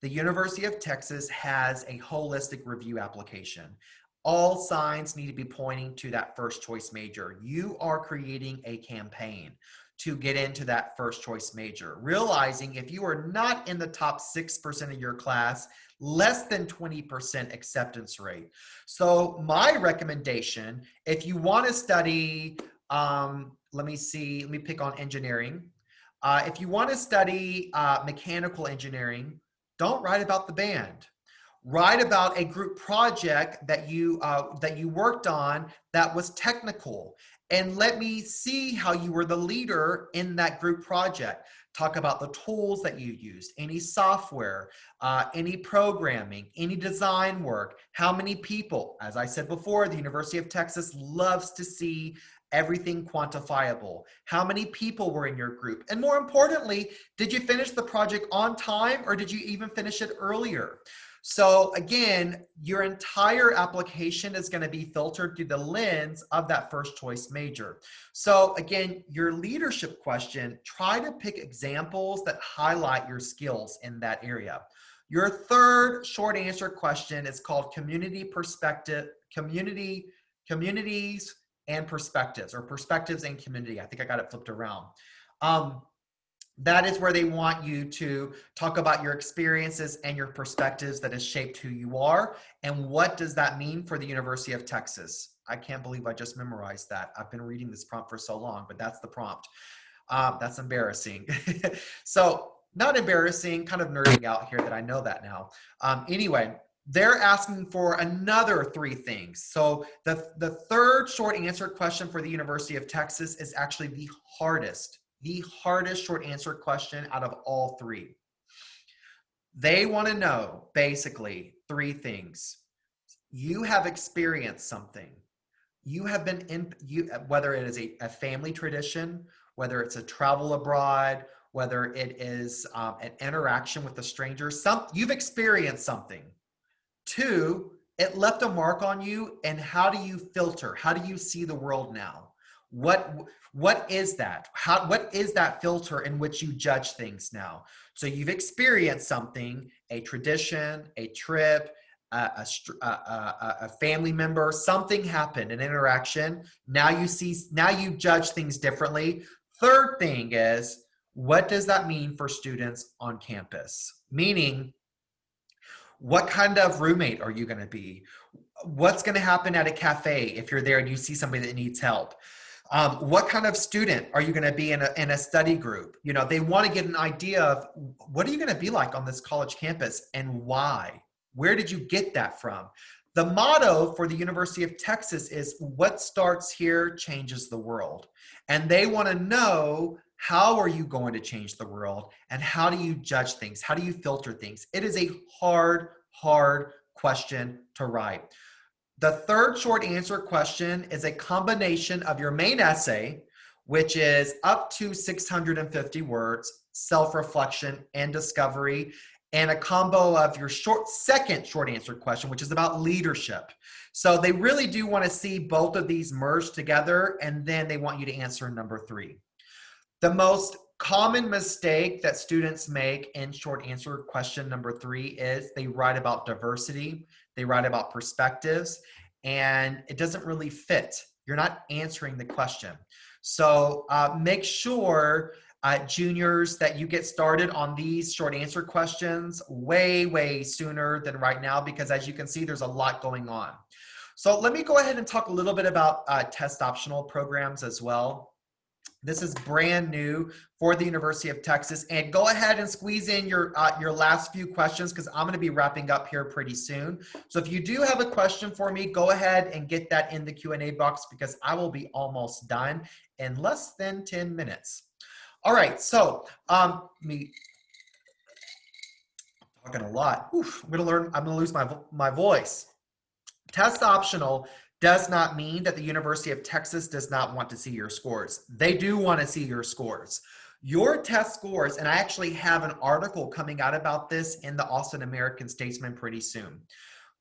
Speaker 1: the University of Texas has a holistic review application. All signs need to be pointing to that first choice major. You are creating a campaign to get into that first choice major, realizing if you are not in the top 6% of your class, less than 20% acceptance rate. So my recommendation, if you want to study, let me pick on engineering. If you want to study mechanical engineering, don't write about the band. Write about a group project that you worked on that was technical, and let me see how you were the leader in that group project. Talk about the tools that you used, any software, any programming, any design work, how many people. As I said before, the University of Texas loves to see everything quantifiable. How many people were in your group? And more importantly, did you finish the project on time, or did you even finish it earlier? So again, your entire application is going to be filtered through the lens of that first choice major. So again, your leadership question, try to pick examples that highlight your skills in that area. Your third short answer question is called communities and perspectives, or perspectives and community. I think I got it flipped around. That is where they want you to talk about your experiences and your perspectives that has shaped who you are, and what does that mean for the University of Texas. I can't believe I just memorized that. I've been reading this prompt for so long, but that's the prompt. That's embarrassing. So not embarrassing, kind of nerding out here that I know that now. Anyway, they're asking for another 3 things. So the third short answer question for the University of Texas is actually the hardest short answer question out of all 3. They want to know basically 3 things. You have experienced something. You have been in, whether it is a family tradition, whether it's a travel abroad, whether it is an interaction with a stranger, you've experienced something. 2, it left a mark on you, and how do you filter? How do you see the world now? What is that? What is that filter in which you judge things now? So you've experienced something, a tradition, a trip, a family member, something happened, an interaction. Now you judge things differently. Third thing is, what does that mean for students on campus? Meaning, what kind of roommate are you going to be? What's going to happen at a cafe if you're there and you see somebody that needs help? What kind of student are you going to be in a study group? You know, they want to get an idea of what are you going to be like on this college campus, and why? Where did you get that from? The motto for the University of Texas is what starts here changes the world. And they want to know, how are you going to change the world, and how do you judge things? How do you filter things? It is a hard question to write. The third short answer question is a combination of your main essay, which is up to 650 words, self-reflection and discovery, and a combo of your second short answer question, which is about leadership. So they really do want to see both of these merged together, and then they want you to answer number 3. The most common mistake that students make in short answer question number 3 is they write about diversity, they write about perspectives, and it doesn't really fit. You're not answering the question. So make sure, juniors, that you get started on these short answer questions way sooner than right now, because as you can see, there's a lot going on. So let me go ahead and talk a little bit about test optional programs as well. This is brand new for the University of Texas, and go ahead and squeeze in your last few questions, because I'm going to be wrapping up here pretty soon. So if you do have a question for me, go ahead and get that in the Q&A box, because I will be almost done in less than 10 minutes. All right, so me talking a lot. Oof, I'm going to lose my voice. Test optional does not mean that the University of Texas does not want to see your scores. They do want to see your scores. Your test scores, and I actually have an article coming out about this in the Austin American Statesman pretty soon.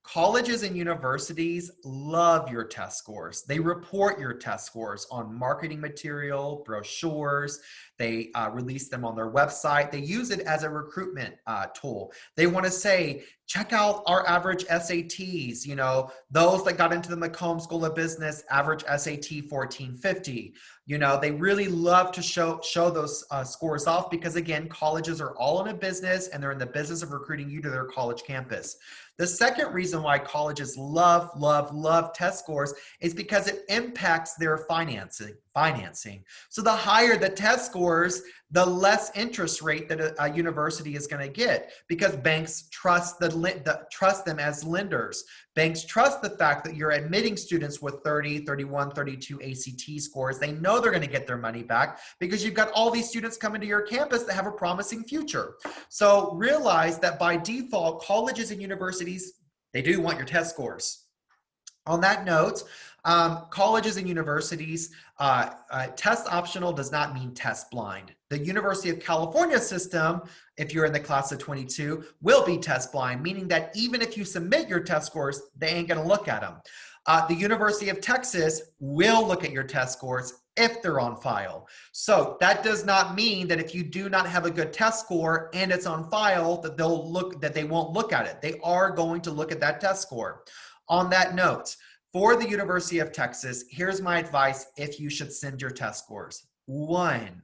Speaker 1: Colleges and universities love your test scores. They report your test scores on marketing material, brochures. They release them on their website. They use it as a recruitment tool. They want to say, check out our average SATs. You know, those that got into the Macomb School of Business, average SAT 1450. You know, they really love to show those scores off because, again, colleges are all in a business and they're in the business of recruiting you to their college campus. The second reason why colleges love test scores is because it impacts their financing. So the higher the test scores, the less interest rate that a university is going to get, because banks trust trust them as lenders. Banks trust the fact that you're admitting students with 30, 31, 32 ACT scores. They know they're going to get their money back because you've got all these students coming to your campus that have a promising future. So realize that by default, colleges and universities, they do want your test scores. On that note, colleges and universities, test optional does not mean test blind. The University of California system, if you're in the class of 22, will be test blind, meaning that even if you submit your test scores, they ain't gonna look at them. The University of Texas will look at your test scores if they're on file. So that does not mean that if you do not have a good test score and it's on file, that they won't look at it. They are going to look at that test score. On that note, for the University of Texas, here's my advice if you should send your test scores. 1,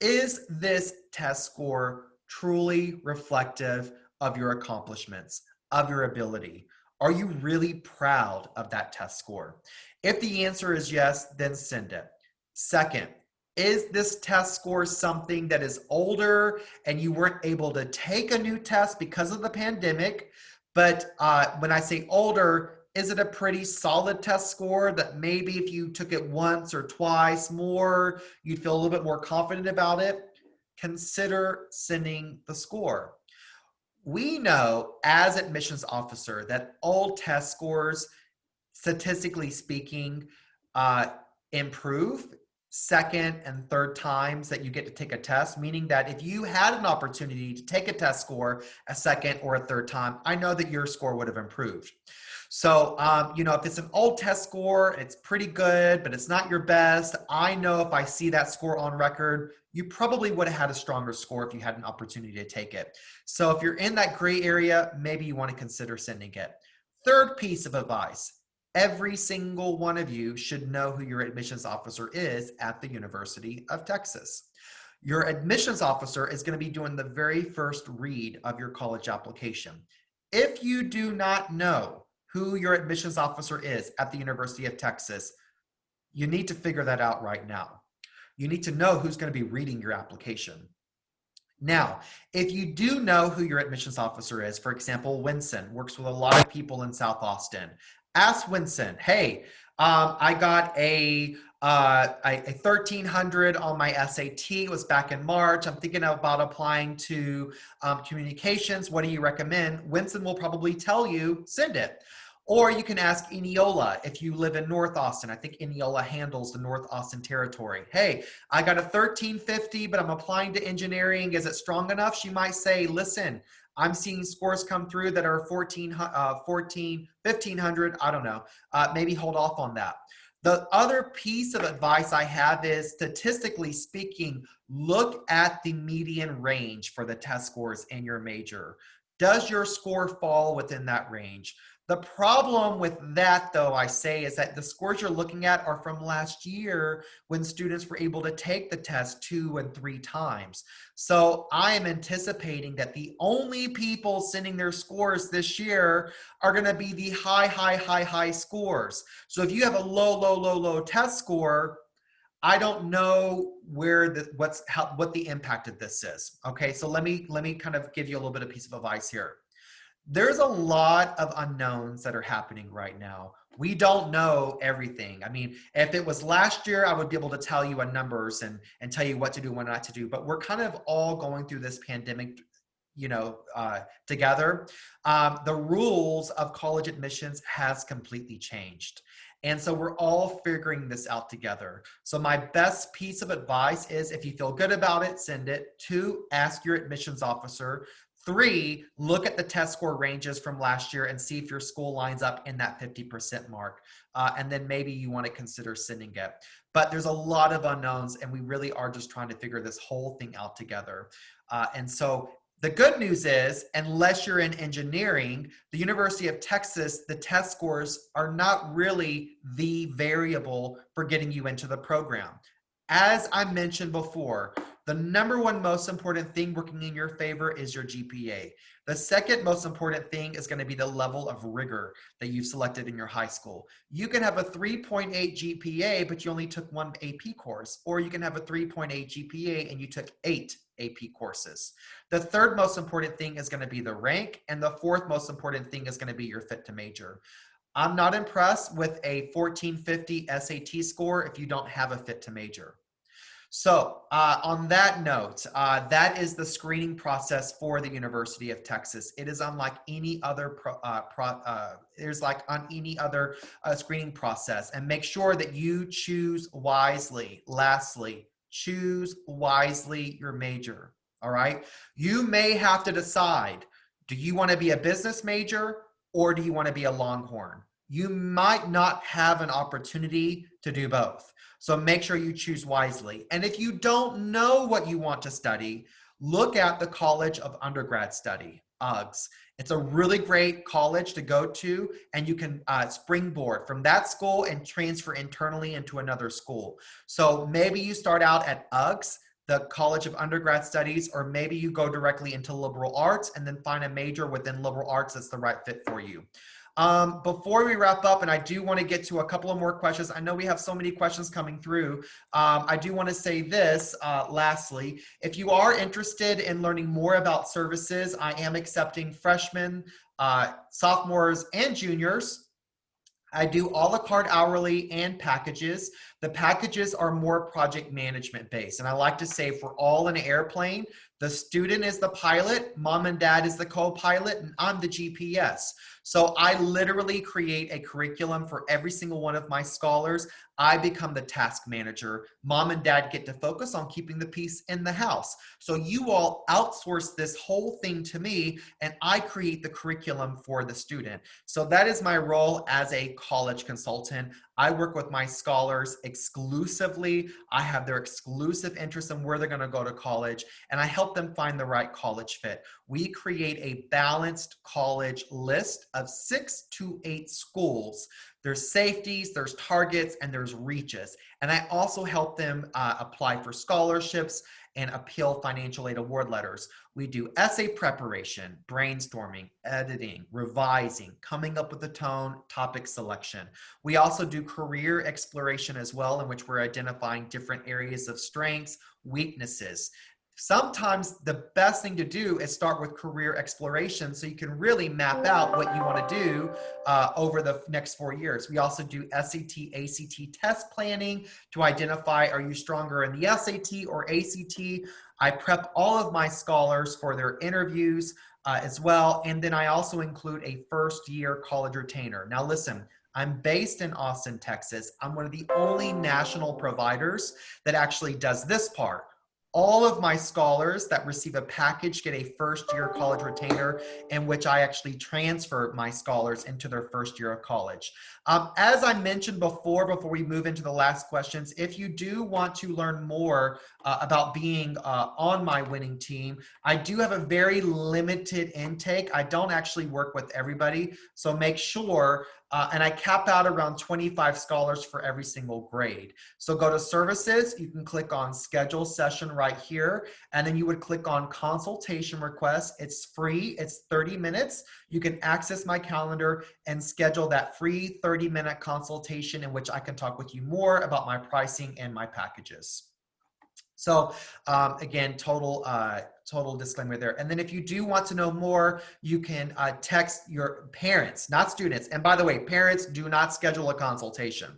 Speaker 1: is this test score truly reflective of your accomplishments, of your ability? Are you really proud of that test score? If the answer is yes, then send it. Second, is this test score something that is older and you weren't able to take a new test because of the pandemic? But when I say older, is it a pretty solid test score that maybe if you took it once or twice more, you'd feel a little bit more confident about it? Consider sending the score. We know as admissions officer that old test scores, statistically speaking, improve second and third times that you get to take a test, meaning that if you had an opportunity to take a test score a second or a third time, I know that your score would have improved. So, you know, if it's an old test score, it's pretty good, but it's not your best. I know if I see that score on record, you probably would have had a stronger score if you had an opportunity to take it. So if you're in that gray area, maybe you want to consider sending it. Third piece of advice, every single one of you should know who your admissions officer is at the University of Texas. Your admissions officer is going to be doing the very first read of your college application. If you do not know who your admissions officer is at the University of Texas, you need to figure that out right now. You need to know who's going to be reading your application. Now, if you do know who your admissions officer is, for example, Winston works with a lot of people in South Austin. Ask Winston, hey, I got a 1300 on my SAT. It was back in March. I'm thinking about applying to communications. What do you recommend? Winston will probably tell you, send it. Or you can ask Eniola if you live in North Austin. I think Eniola handles the North Austin territory. Hey, I got a 1350, but I'm applying to engineering. Is it strong enough? She might say, listen, I'm seeing scores come through that are 1500. I don't know. Maybe hold off on that. The other piece of advice I have is, statistically speaking, look at the median range for the test scores in your major. Does your score fall within that range? The problem with that, though, I say, is that the scores you're looking at are from last year when students were able to take the test 2 and 3 times. So I am anticipating that the only people sending their scores this year are going to be the high scores. So if you have a low test score, I don't know where what the impact of this is. Okay, so let me kind of give you a little bit of piece of advice here. There's a lot of unknowns that are happening right now. We don't know everything. I mean, if it was last year, I would be able to tell you numbers and tell you what to do and what not to do. But we're kind of all going through this pandemic, you know, together. The rules of college admissions has completely changed. And so we're all figuring this out together. So my best piece of advice is, if you feel good about it, send it. 2, ask your admissions officer. 3, look at the test score ranges from last year and see if your school lines up in that 50% mark. And then maybe you want to consider sending it. But there's a lot of unknowns, and we really are just trying to figure this whole thing out together. And so the good news is, unless you're in engineering, the University of Texas, the test scores are not really the variable for getting you into the program. As I mentioned before, the number one most important thing working in your favor is your GPA. The second most important thing is going to be the level of rigor that you've selected in your high school. You can have a 3.8 GPA, but you only took one AP course, or you can have a 3.8 GPA and you took 8 AP courses. The third most important thing is going to be the rank, and the fourth most important thing is going to be your fit to major. I'm not impressed with a 1450 SAT score if you don't have a fit to major. So on that note, that is the screening process for the University of Texas. It is unlike any other screening process, and make sure that you choose wisely. Lastly, choose wisely your major. All right. You may have to decide, do you want to be a business major or do you want to be a Longhorn? You might not have an opportunity to do both. So make sure you choose wisely. And if you don't know what you want to study, look at the College of Undergrad Study, UGS. It's a really great college to go to, and you can springboard from that school and transfer internally into another school. So maybe you start out at UGS, the College of Undergrad Studies, or maybe you go directly into liberal arts and then find a major within liberal arts that's the right fit for you. Before we wrap up, and I do want to get to a couple of more questions. I know we have so many questions coming through. I do want to say this, lastly, if you are interested in learning more about services, I am accepting freshmen, sophomores, and juniors. I do a la carte hourly and packages. The packages are more project management based. And I like to say, for all in an airplane, the student is the pilot, mom and dad is the co-pilot, and I'm the GPS. So I literally create a curriculum for every single one of my scholars. I become the task manager. Mom and dad get to focus on keeping the peace in the house. So you all outsource this whole thing to me, and I create the curriculum for the student. So that is my role as a college consultant. I work with my scholars exclusively. I have their exclusive interest in where they're going to go to college, and I help them find the right college fit. We create a balanced college list of 6 to 8 schools. There's safeties, there's targets, and there's reaches. And I also help them apply for scholarships and appeal financial aid award letters. We do essay preparation, brainstorming, editing, revising, coming up with a tone, topic selection. We also do career exploration as well, in which we're identifying different areas of strengths, weaknesses. Sometimes the best thing to do is start with career exploration so you can really map out what you want to do over the next 4 years. We also do SAT, ACT test planning to identify, are you stronger in the SAT or ACT? I prep all of my scholars for their interviews as well. And then I also include a first-year college retainer. Now listen, I'm based in Austin, Texas. I'm one of the only national providers that actually does this part. All of my scholars that receive a package get a first-year college retainer, in which I actually transfer my scholars into their first year of college. As I mentioned before we move into the last questions, if you do want to learn more about being on my winning team, I do have a very limited intake. I don't actually work with everybody, so make sure, and I cap out around 25 scholars for every single grade. So go to services, you can click on schedule session right here, and then you would click on consultation request. It's free, it's 30 minutes. You can access my calendar and schedule that free 30-minute consultation in which I can talk with you more about my pricing and my packages. So again, total disclaimer there. And then if you do want to know more, you can text your parents, not students. And by the way, parents, do not schedule a consultation.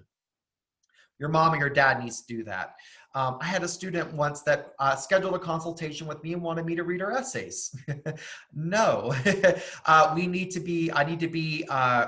Speaker 1: Your mom or your dad needs to do that. I had a student once that scheduled a consultation with me and wanted me to read her essays. No, I need to be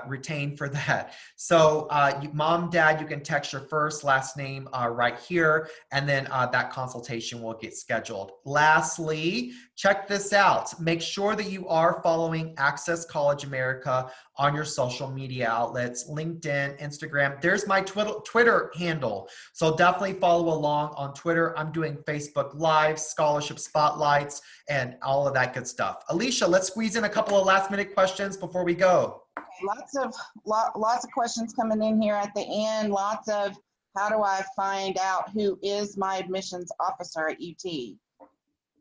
Speaker 1: retained for that. So mom, dad, you can text your first, last name right here, and then that consultation will get scheduled. Lastly, check this out. Make sure that you are following Access College America on your social media outlets, LinkedIn, Instagram. There's my Twitter handle. So definitely follow along on Twitter. I'm doing Facebook Live, scholarship spotlights, and all of that good stuff. Alicia, let's squeeze in a couple of last minute questions before we go.
Speaker 2: Okay, lots of questions coming in here at the end. Lots of, how do I find out who is my admissions officer at UT?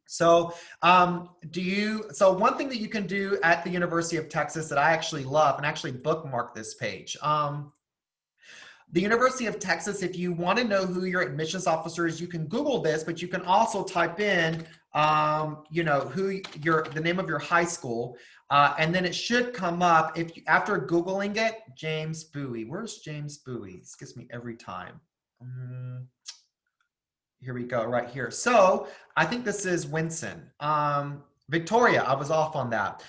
Speaker 1: So so one thing that you can do at the University of Texas that I actually love, and actually bookmark this page. The University of Texas, if you want to know who your admissions officer is, you can Google this, but you can also type in, the name of your high school, and then it should come up after Googling it. James Bowie. Where's James Bowie? This gets me every time. Here we go, right here. So I think this is Winston. Victoria, I was off on that.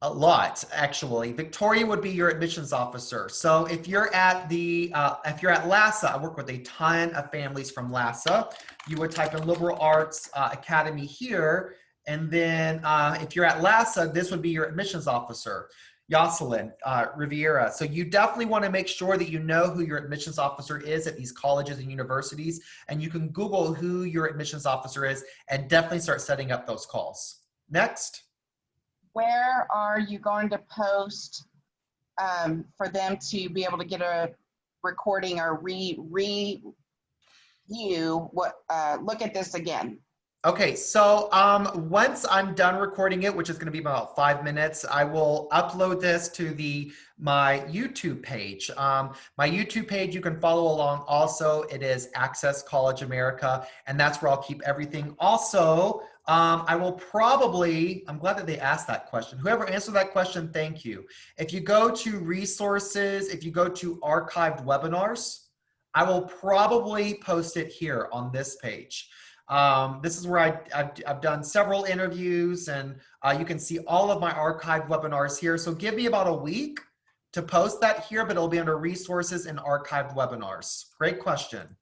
Speaker 1: A lot, actually. Victoria would be your admissions officer. So if you're at LASA, I work with a ton of families from LASA. You would type in Liberal Arts Academy here. And then if you're at LASA, this would be your admissions officer, Jocelyn Riviera. So you definitely want to make sure that you know who your admissions officer is at these colleges and universities. And you can Google who your admissions officer is and definitely start setting up those calls. Next.
Speaker 2: Where are you going to post for them to be able to get a recording or review look at this again?
Speaker 1: Okay, so once I'm done recording it, which is going to be about 5 minutes, I will upload this to my YouTube page. My YouTube page, you can follow along also. It is Access College America, and that's where I'll keep everything. Also, I'm glad that they asked that question. Whoever answered that question, thank you. If you go to resources, if you go to archived webinars, I will probably post it here on this page. This is where I've done several interviews, and you can see all of my archived webinars here. So give me about a week to post that here, but it'll be under resources and archived webinars. Great question.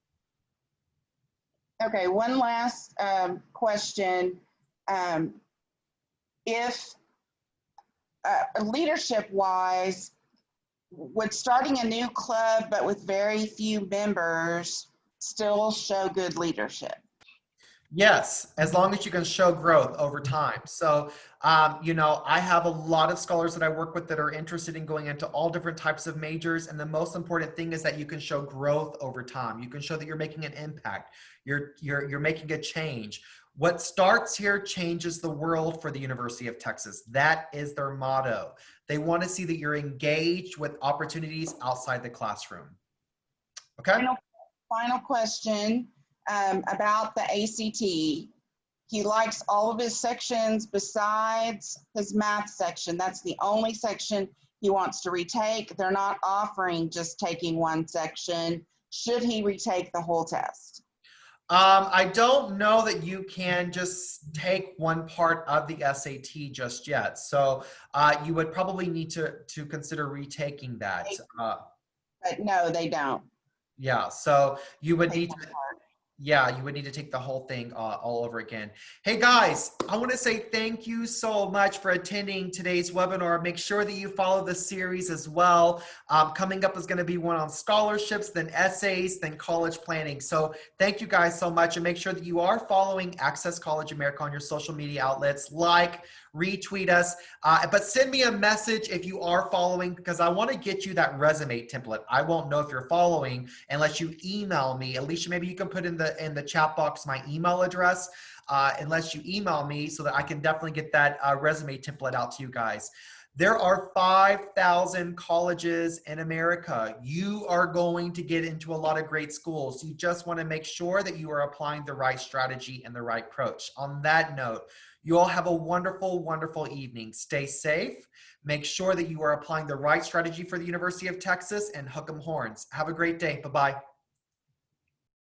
Speaker 2: Okay, one last question. If leadership-wise, would starting a new club but with very few members still show good leadership?
Speaker 1: Yes, as long as you can show growth over time. So, I have a lot of scholars that I work with that are interested in going into all different types of majors. And the most important thing is that you can show growth over time. You can show that you're making an impact. You're making a change. What starts here changes the world for the University of Texas. That is their motto. They want to see that you're engaged with opportunities outside the classroom. Okay.
Speaker 2: Final question. About the ACT. He likes all of his sections besides his math section. That's the only section he wants to retake. They're not offering just taking one section. Should he retake the whole test?
Speaker 1: I don't know that you can just take one part of the SAT just yet. So you would probably need to consider retaking that.
Speaker 2: But no, they don't.
Speaker 1: Yeah, so you would need to. Yeah, you would need to take the whole thing all over again. Hey guys, I want to say thank you so much for attending today's webinar. Make sure that you follow the series as well. Coming up is going to be one on scholarships, then essays, then college planning. So thank you guys so much, and make sure that you are following Access College America on your social media outlets. Like, retweet us, but send me a message if you are following, because I want to get you that resume template. I won't know if you're following unless you email me. Alicia, maybe you can put in the chat box my email address, unless you email me, so that I can definitely get that resume template out to you guys. There are 5,000 colleges in America. You are going to get into a lot of great schools. You just want to make sure that you are applying the right strategy and the right approach. On that note, you all have a wonderful, wonderful evening. Stay safe. Make sure that you are applying the right strategy for the University of Texas, and hook 'em horns. Have a great day. Bye-bye.